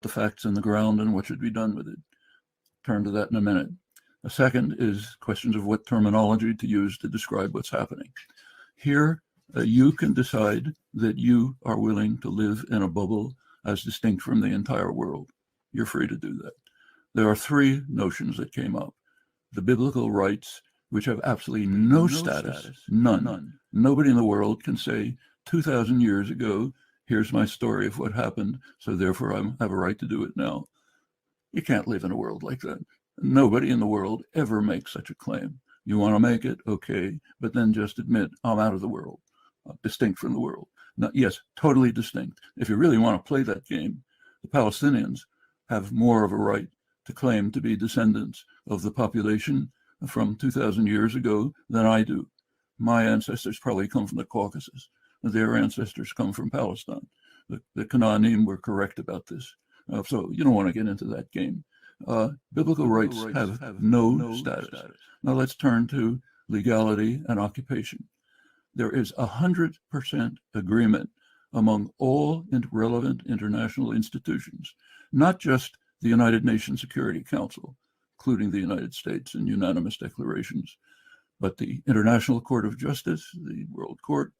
the facts in the ground and what should be done with it. Turn to that in a minute. A second is questions of what terminology to use to describe what's happening. Here, you can decide that you are willing to live in a bubble as distinct from the entire world. You're free to do that. There are three notions that came up. The biblical rights, which have absolutely no status, none. Nobody in the world can say 2,000 years ago, here's my story of what happened, so therefore I have a right to do it now. You can't live in a world like that. Nobody in the world ever makes such a claim. You want to make it, okay, but then just admit I'm out of the world, distinct from the world. Now, yes, totally distinct. If you really want to play that game, the Palestinians have more of a right to claim to be descendants of the population from 2,000 years ago than I do. My ancestors probably come from the Caucasus. Their ancestors come from Palestine. The Canaanim were correct about this. So you don't want to get into that game. Biblical rights have no status. Now let's turn to legality and occupation. There is 100% agreement among all relevant international institutions, not just the United Nations Security Council, including the United States in unanimous declarations, but the International Court of Justice, the World Court,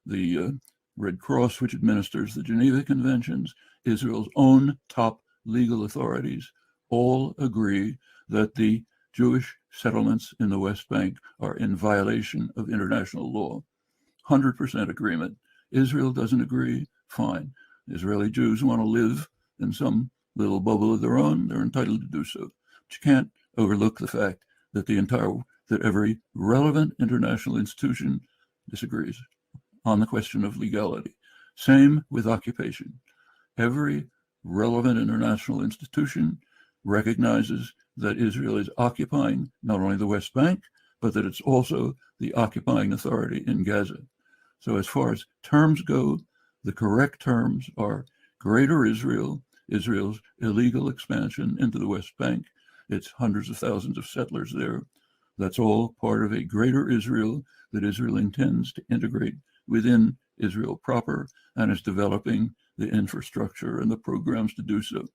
the Red Cross, which administers the Geneva Conventions, Israel's own top legal authorities, all agree that the Jewish settlements in the West Bank are in violation of international law. 100% agreement. Israel doesn't agree, fine. Israeli Jews want to live in some little bubble of their own, they're entitled to do so. But you can't overlook the fact that that every relevant international institution disagrees on the question of legality. Same with occupation. Every relevant international institution recognizes that Israel is occupying not only the West Bank, but that it's also the occupying authority in Gaza. So as far as terms go, the correct terms are Greater Israel, Israel's illegal expansion into the West Bank. It's hundreds of thousands of settlers there. That's all part of a Greater Israel that Israel intends to integrate within Israel proper and is developing the infrastructure and the programs to do so.